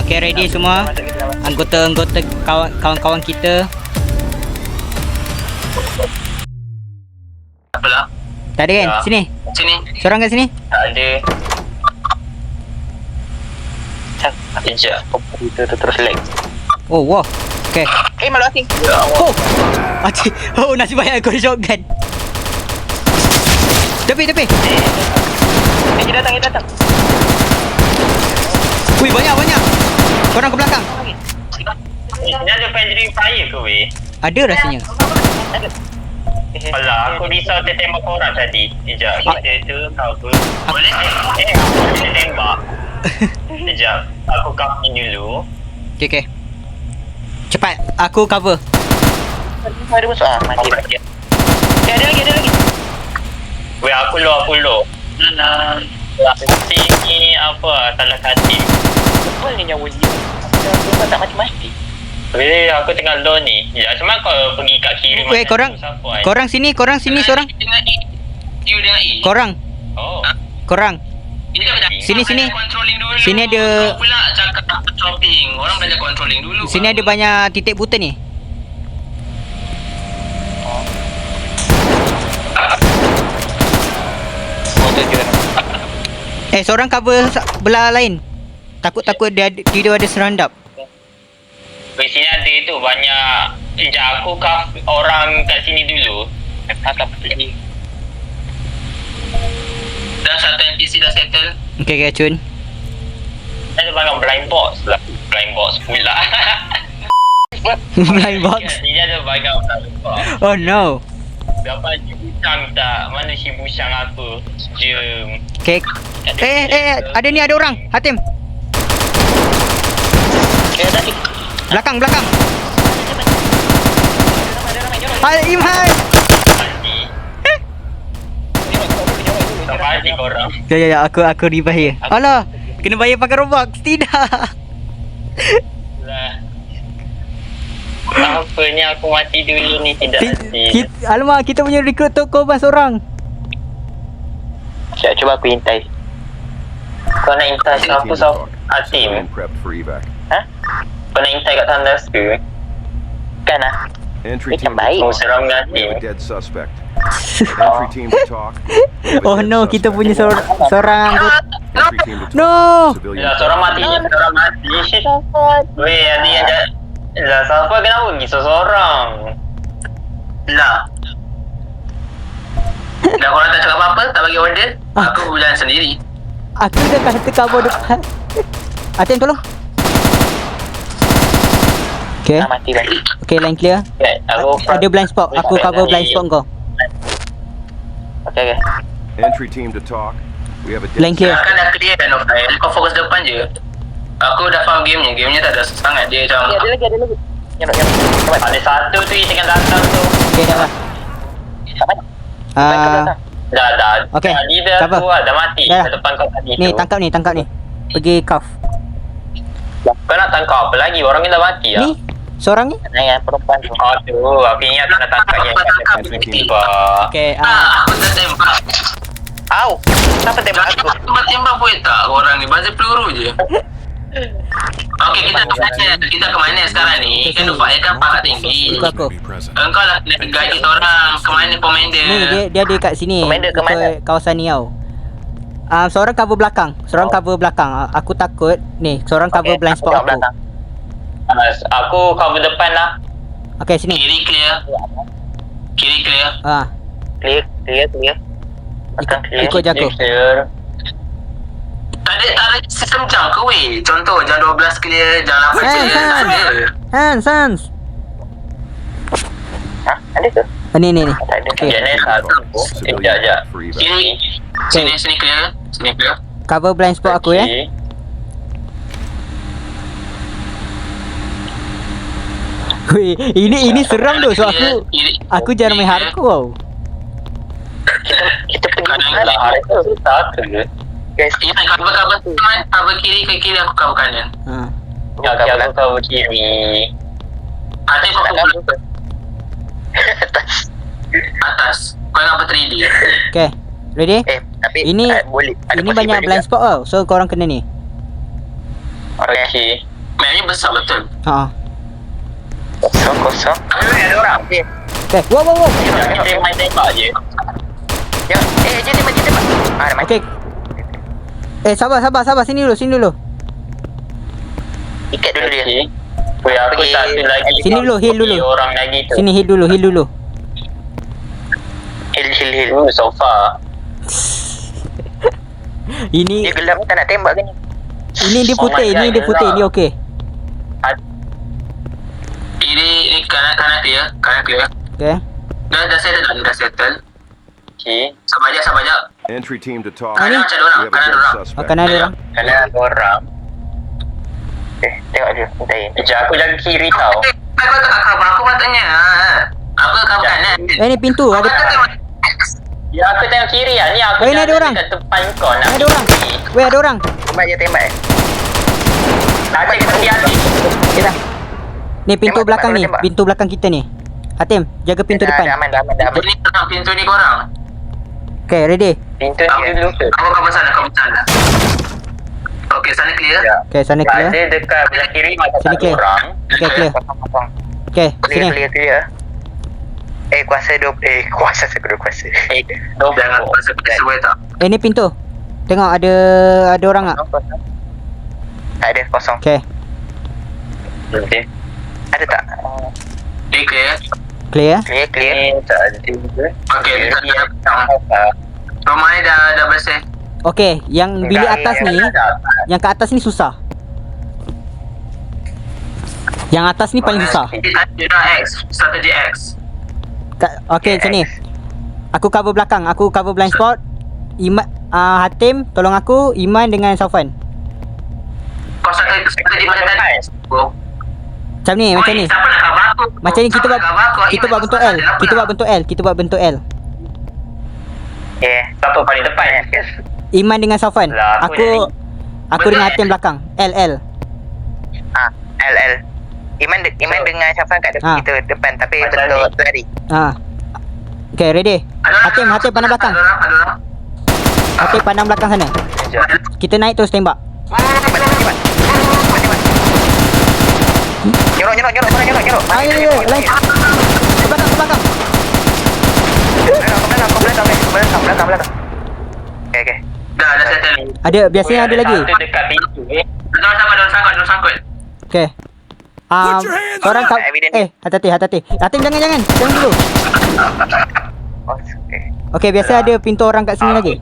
Okay, ready semua? Anggota-anggota kawan-kawan kita. Apalah? Tak ada kan? Ya. Sini. Sini. Seorang kat sini. Tak ada. Sekejap. Kita terus lag. Oh, wow. Okay. Malu asing. Ya Allah. Oh! Acik. Oh, nasib baik aku ada shotgun. Tepi. Kita datang. Wih, banyak. Korang ke belakang. Ini ada friendly fire ke weh? Ada rasanya. Alah, aku risau tertembak korang tadi. Sekejap, kita tu cover. Boleh? Boleh tembak. Sekejap, aku cover dulu. Okay. Cepat, aku cover. Ada masuk mati dah. Ada lagi. Weh, aku low. Nah. Nanti ni apa, salah katil. Apa ni nyawa dia? Dia tak mati-mati. Weh, aku tengah low ni. Ya, cuma kau pergi kat kiri. Weh, korang sini seorang. You dengan E. Korang. Oh. Korang. Sini. Sini ada. Kau pula cakap shopping. Orang belajar controlling dulu. Sini ada banyak titik buta ni. Seorang cover belah lain. Takut dia ada serandap. Di sini ada tu banyak. Sekejap, aku cover orang kat sini dulu. Atau pergi. Dah satu NPC dah settle. Okay, Cun. Ada banyak blind box lah. Blind box pula. Blind box. Dia ada banyak blind box. Oh no. Dapat si busang tak? Mana si busang aku? Jom. Okay. Ada ni, ada orang. Hatim. Tadi. Belakang. Hai, Iman. Sampai hati korang. Ya, aku revive. Alah, kena bayar pakai Robux. Tidak. Lah. Apanya aku mati dulu ni tidak hati. Alamak, kita punya recruit tu korban seorang. Sekejap, cuba aku intai. Kau nak intai siapa Atim? Ha? Kau nak intai kat tandas ke? Kan lah. Entry Macam team baik. to Oh, talk. seram dengan We have a Atim. dead suspect. Entry team to talk. We have a Oh dead no, kita suspect. punya seorang anggota. Entry team to talk. No. Civilian Ya, seorang mati. Weh, ada yang dah. Lah, siapa kenapa pergi seorang? Lah. Dah korang tak cakap apa-apa? Tak bagi order? Aku jalan sendiri. Aku dah kata cover depan. Atem tolong. Okay. Mati lagi. Okay, line clear. Okay, aku Ada blind spot. Aku cover blind spot kau. Okay. Entry team to talk. We have a dead Line clear. Kan dah clear kan of file. Kau fokus depan je. Aku dah faham gamenya. Gamenya tak ada sangat. Dia macam Ada lagi. Nyerok. ada satu tu yang tengah datang tu. Okay, dah lah. Tak mana? Dah. Okay, Tadi dah cover. tu lah. Dah mati. Dah. Dah depan kau tadi Ni, tu. tangkap ni. Pergi cuff. Kau nak tangkap apa lagi? Orang ni dah mati lah. Ni, seorang ni. Yang perempuan tu. Oh tu, aku ingat nak tangkap yang kat tembak. Okay, Aku dah tembak. Au. Kenapa tembak aku? Aku tembak boleh tak orang ni? Bazir peluru je. Okey, kita ke mana sekarang ni? Kan Ufak kan pakat tinggi. ikut aku. Engkau lah kena guide kita orang ke mana commander. Ni, dia ada kat sini. Commander ke mana? Ikut kawasan ni tau. Seorang cover belakang. Cover belakang. Aku takut. Ni, seorang cover blind spot aku. Aku cover depan lah. Okay, sini. Kiri clear. Clear. Ikut jago. Clear. Tak ada sistem jam ke weh? Contoh jam 12 clear, jam 8 clear. Tak ada. Hans. Ha? Ada ke? Ni. Tak ada. Okay. Sekejap ni satu. Sekejap. Sini clear. Cover blind spot aku ya. Okay. Weh, ini seram tu. So aku jarang main hardcore tau. Kita pergi Kanan lah hardcore. Tak ke? Guys, Ingat cover kiri ke kiri aku cover kanan. Ya, Aku cover kiri. Atas kau cover atas. Kau nak apa 3D? Okay, ready? tapi Ini boleh. ini banyak blind spot tau. So korang kena ni. Okay. Mapnya besar betul. Ha. Kosong. Ada orang. Okay. Wow. Kita main tembak je. Ya, je tembak. Ada mati. Okay. Sabar. Sini dulu. Ikat dulu dia. Weh, aku Pergi. satu lagi. Sini dulu, heal dulu. Orang lagi tu. Sini heal dulu. Heal. So far. Ini Dia gelap tak nak tembak ke ni? dia Oh my putih, God, ini dia putih, gelap. ni okey. Ini kanan clear. Okay. Dah settle. Okay. Sabar je. Entry team to talk. Ah, ni? We Macam ada orang. have a Kanan ada dead orang. suspect. Kanan ada orang. Kanan ada orang. Tengok dia. Hintain. Sekejap, aku jaga kiri tau. Aku patutnya. Aku cover kanan. Ni pintu ada. Ya, aku tengok kiri lah. Ni aku Ni ada jaga orang. dekat depan kau. Ni ada orang. Weh, ada orang. Tembak. Atik hati-hati. Okay dah. Ni pintu Tembak, belakang ni, tembak. pintu belakang kita ni. Hatim, jaga pintu Dah depan. aman. Pintu ni korang. Okay, ready. Pintu ni dulu ke? Aku cover sana. Okay, sana clear. Okay, sana clear. Ada dekat belah kiri macam Sini tak ada clear. orang. Okay, clear. Kosong. Okay, sini. Clear. Kuasa sekedar kuasa. Jangan kuasa sesuai tak. Ni pintu. Tengok ada orang tak? Tak ada, kosong. Okay, Okay. Ada tak? Ni clear. clear. Clear. Ni tak ada. Okay, rumah ni dah bersih. Okay, yang bilik atas ni, yang ke atas ni susah. Yang atas ni paling susah. Strategi X. Okay, sini. Aku cover belakang, aku cover blind spot. Hatim, tolong aku. Iman dengan Saufan. Kau strategi macam tadi. Macam ni. Siapa nak cover aku? Macam ni kita buat bentuk L. Okay. Siapa paling depan? Iman dengan Saufan. Lah, aku Aku dengan Hatim belakang. L. L. Iman dengan Syafan kat Ah. kita depan tapi Macam bentuk lari. Okay, ready. Hatim pandang belakang. Ada orang. Hatim pandang belakang sana. Kita naik terus tembak. Cepat. Nyerok. Ya. Lain. Ke belakang. Belakang. Okay. Dah settle. Ada, biasanya ada lagi. Satu dekat pintu. Ada sangkut. Okay. Seorang kau hati-hati. Hatim jangan dulu. Okay, biasa ada pintu orang kat sini lagi.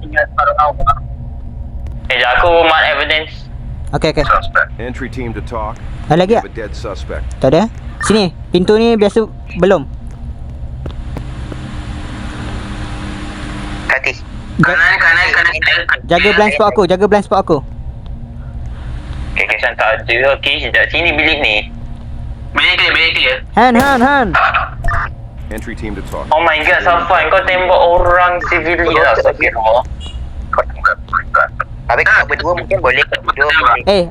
Aku mark evidence. Okay. Entry team to talk. Ada lagi We tak? have a dead suspect. Tak ada. Sini, pintu ni biasa belum. Hati. Kanan. Jaga blind spot aku. Okay, macam tak ada. Okay, sekejap. Sini bilik ni. Bilik clear. Han. Entry team to talk. Oh my god, Safwan, kau tembak orang civilian lah. Astagfirullah. Habis kalau berdua mungkin boleh.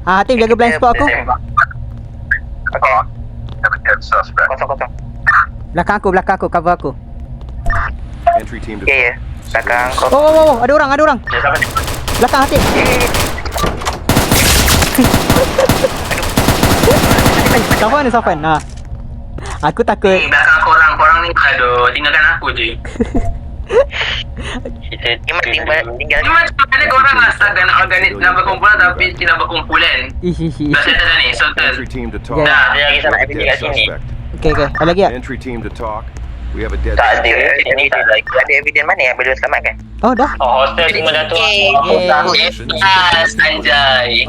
Hatim jaga blind spot aku. Okay. Kosong. Belakang aku, cover aku. Entry team to Ya. talk. Belakang kau. Oh, ada orang. Belakang Hatim. Saufan. Aku takut. Belakang korang ni. Aduh, tinggalkan aku je. Tinggal. Ni macam mana korang asalkan nak berkumpulan tapi tidak berkumpulan. Dah settle dah ni, Entry settle. team to talk. Dah, We dia lagi have sama a evidence dead kat sini. suspect. Okay. Ada lagi tak? Entry team to talk. We have a dead Tak ada. suspect. Sini tak lagi. Ada evidence mana yang belum selamatkan? Oh, dah. Oh, hostel cuma dah tu. Okay. Yes, anjay.